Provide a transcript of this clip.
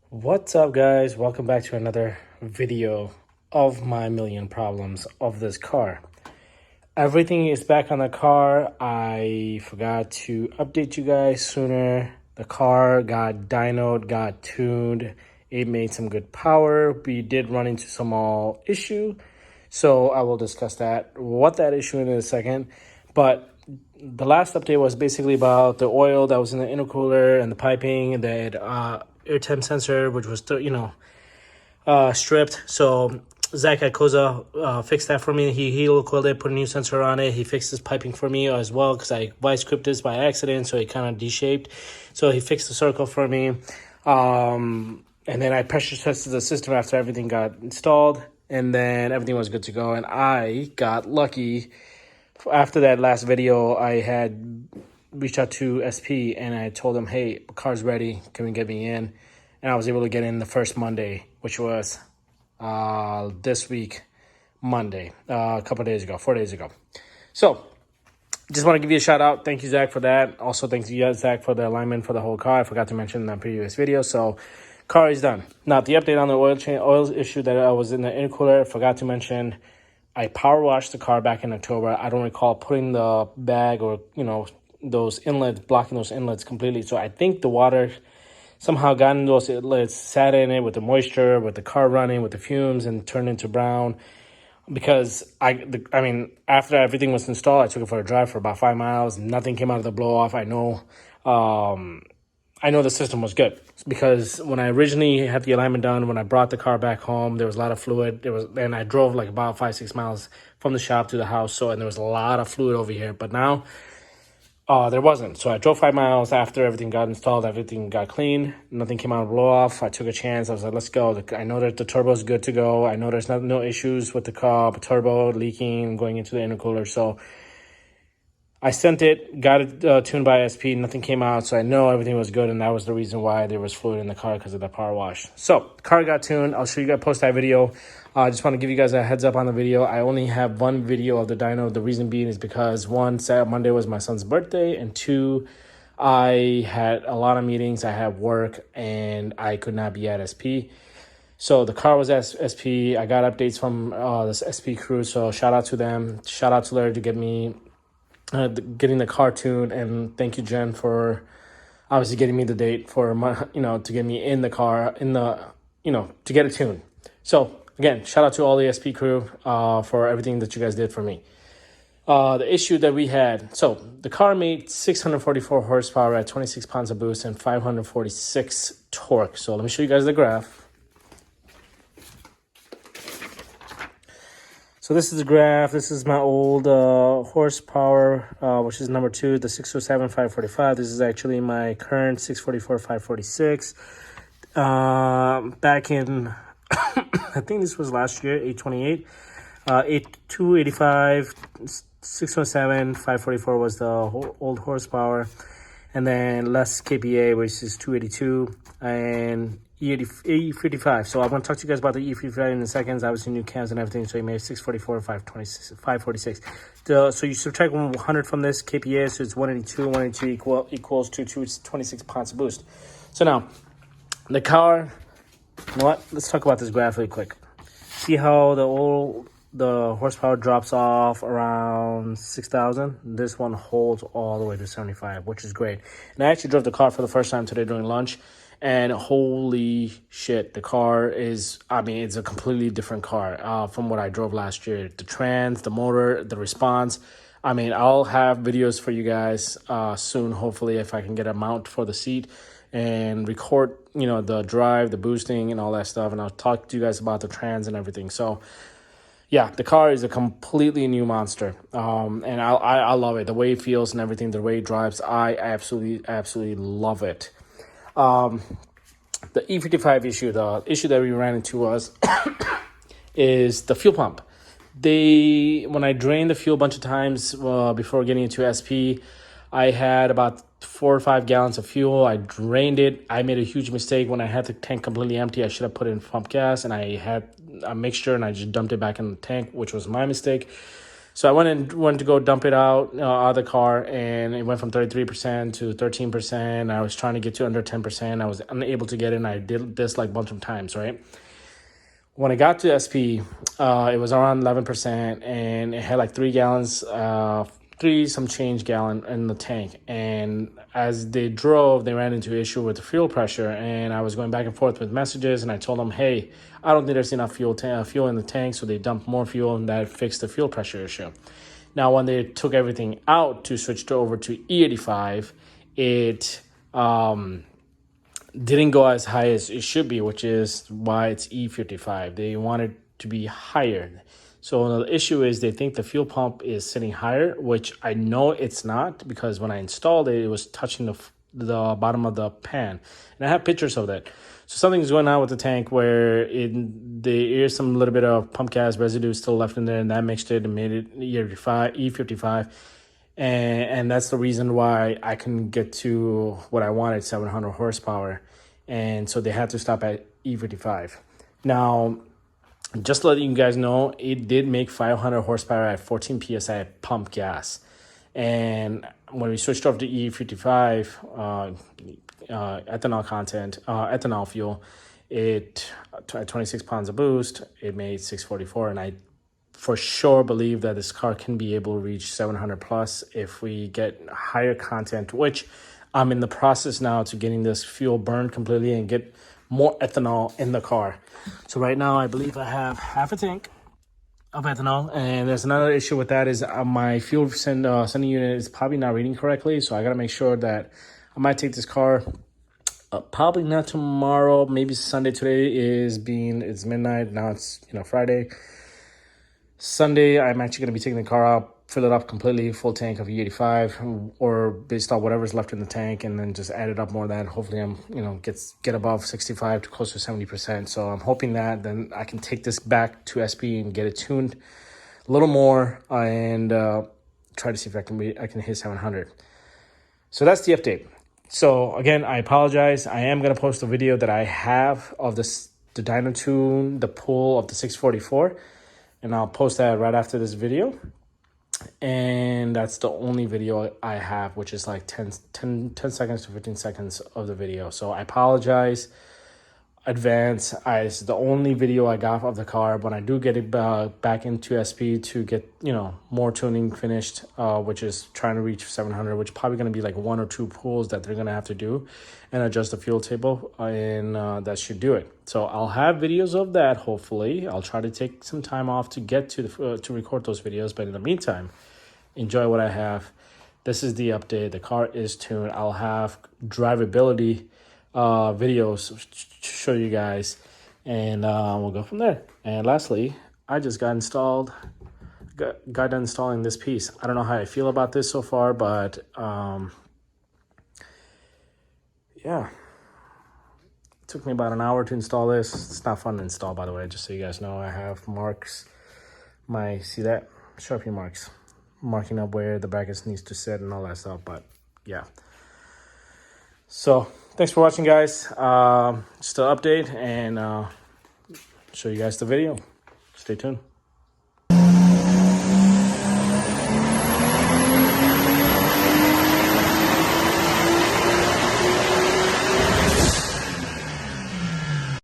What's up, guys? Welcome back to another video of my million problems of this car. Everything is back on the car. I forgot to update you guys sooner. The car got dynoed, got tuned. It made some good power. We did run into some small issue, so I will discuss what that issue in a second. But the last update was basically about the oil that was in the intercooler and the piping and that air temp sensor, which was stripped. So Zach at Koza fixed that for me. He heel coiled it, put a new sensor on it. He fixed this piping for me as well because I vice gripped this by accident, so it kind of D-shaped. So he fixed the circle for me. And then I pressure tested the system after everything got installed, and then everything was good to go. And I got lucky. After that last video, I had reached out to SP and I told them, hey, the car's ready. Can we get me in? And I was able to get in the first Monday, which was this week, Monday, a couple of days ago, 4 days ago. So just want to give you a shout out. Thank you, Zach, for that. Also, thank you, Zach, for the alignment for the whole car. I forgot to mention in that previous video. So car is done. Now, the update on the oil issue that I was in the intercooler, I forgot to mention. I power washed the car back in October. I don't recall putting the bag or, those inlets, blocking those inlets completely. So I think the water somehow got in those inlets, sat in it with the moisture, with the car running, with the fumes, and turned into brown. Because, after everything was installed, I took it for a drive for about 5 miles. Nothing came out of the blow-off. I know the system was good because when I originally had the alignment done, when I brought the car back home, there was a lot of fluid. And I drove like about 5-6 miles from the shop to the house. And there was a lot of fluid over here. But now there wasn't. So I drove 5 miles after everything got installed. Everything got clean. Nothing came out of blow off. I took a chance. I was like, let's go. I know that the turbo is good to go. I know there's no issues with the car, turbo leaking, going into the intercooler. So I sent it, got it tuned by SP, nothing came out, so I know everything was good, and that was the reason why there was fluid in the car because of the power wash. So, the car got tuned. I'll show you guys, post that video. I just want to give you guys a heads up on the video. I only have one video of the dyno. The reason being is because, one, Monday was my son's birthday, and two, I had a lot of meetings, I had work, and I could not be at SP. So the car was at SP. I got updates from this SP crew, so shout out to them. Shout out to Larry to getting the car tuned, and thank you, Jen, for obviously getting me the date for to get me in the car to get it tuned. So again, shout out to all the SP crew for everything that you guys did for me. The issue that we had, so the car made 644 horsepower at 26 pounds of boost and 546 torque. So let me show you guys the graph. So this is the graph. This is my old horsepower, which is number 2, the 607 545. This is actually my current 644 546. Back in, I think this was last year, 828. 285, 607 544 was the old horsepower. And then less KPA, which is 282, and E55. So I want to talk to you guys about the E55 in a second. Obviously new cams and everything. So you made 644, 546. So you subtract 100 from this KPA, so it's 182. 182 equals to 26 pounds of boost. So now the car. You know what? Let's talk about this graph really quick. See how the horsepower drops off around 6,000. This one holds all the way to 75, which is great. And I actually drove the car for the first time today during lunch, and holy shit, the car is, it's a completely different car from what I drove last year. The trans, the motor, the response. I'll have videos for you guys soon, hopefully, if I can get a mount for the seat and record, the drive, the boosting, and all that stuff. And I'll talk to you guys about the trans and everything. So yeah, the car is a completely new monster, and I love it. The way it feels and everything, the way it drives, I absolutely love it. The E55 issue, the issue that we ran into was is the fuel pump. When I drained the fuel a bunch of times before getting into SP, I had about 4 or 5 gallons of fuel. I drained it. I made a huge mistake when I had the tank completely empty. I should have put in pump gas, and I had a mixture, and I just dumped it back in the tank, which was my mistake. So I went to go dump it out of the car, and it went from 33% to 13%. I was trying to get to under 10%. I was unable to get in. I did this like a bunch of times, right? When I got to SP, it was around 11%, and it had like 3 gallons, three some change gallon in the tank. And as they drove, they ran into issue with the fuel pressure, and I was going back and forth with messages, and I told them, hey, I don't think there's enough fuel in the tank, so they dumped more fuel, and that fixed the fuel pressure issue. Now, when they took everything out to switch over to E85, it didn't go as high as it should be, which is why it's E55. They want it to be higher. So the issue is they think the fuel pump is sitting higher, which I know it's not, because when I installed it, it was touching the bottom of the pan. And I have pictures of that. So something's going on with the tank where there is some little bit of pump gas residue still left in there, and that mixed it and made it E55. And that's the reason why I couldn't get to what I wanted, 700 horsepower. And so they had to stop at E55. Now, just to let you guys know, it did make 500 horsepower at 14 PSI pump gas. And when we switched over to E55, ethanol content, ethanol fuel, it at 26 pounds of boost, it made 644. And I for sure believe that this car can be able to reach 700 plus if we get higher content, which I'm in the process now to getting this fuel burned completely and get more ethanol in the car. So right now, I believe I have half a tank of ethanol, and there's another issue with that is my fuel sending unit is probably not reading correctly. So I got to make sure that I might take this car probably not tomorrow, maybe Sunday. Today it's midnight now. It's Friday. Sunday, I'm actually going to be taking the car out, fill it up completely, full tank of E85, or based on whatever's left in the tank, and then just add it up more of that. Hopefully I'm, get above 65 to close to 70%. So I'm hoping that then I can take this back to SP and get it tuned a little more and try to see if I can hit 700. So that's the update. So again, I apologize. I am going to post a video that I have of the dyno tune, the pull of the 644. And I'll post that right after this video. And that's the only video I have, which is like 10 seconds to 15 seconds of the video. So I apologize advance. It's the only video I got of the car. When I do get it back into SP to get, more tuning finished, which is trying to reach 700, which is probably going to be like 1 or 2 pulls that they're going to have to do and adjust the fuel table, and that should do it. So I'll have videos of that. Hopefully I'll try to take some time off to get to record those videos. But in the meantime, enjoy what I have. This is the update. The car is tuned. I'll have drivability videos to show you guys, and we'll go from there. And lastly, I just got done installing this piece. I don't know how I feel about this so far, but yeah, it took me about an hour to install this. It's not fun to install, by the way, just so you guys know. I have marks, see that? Sharpie marks, marking up where the brackets needs to sit and all that stuff, but yeah. So thanks for watching, guys. Just an update, and show you guys the video. Stay tuned.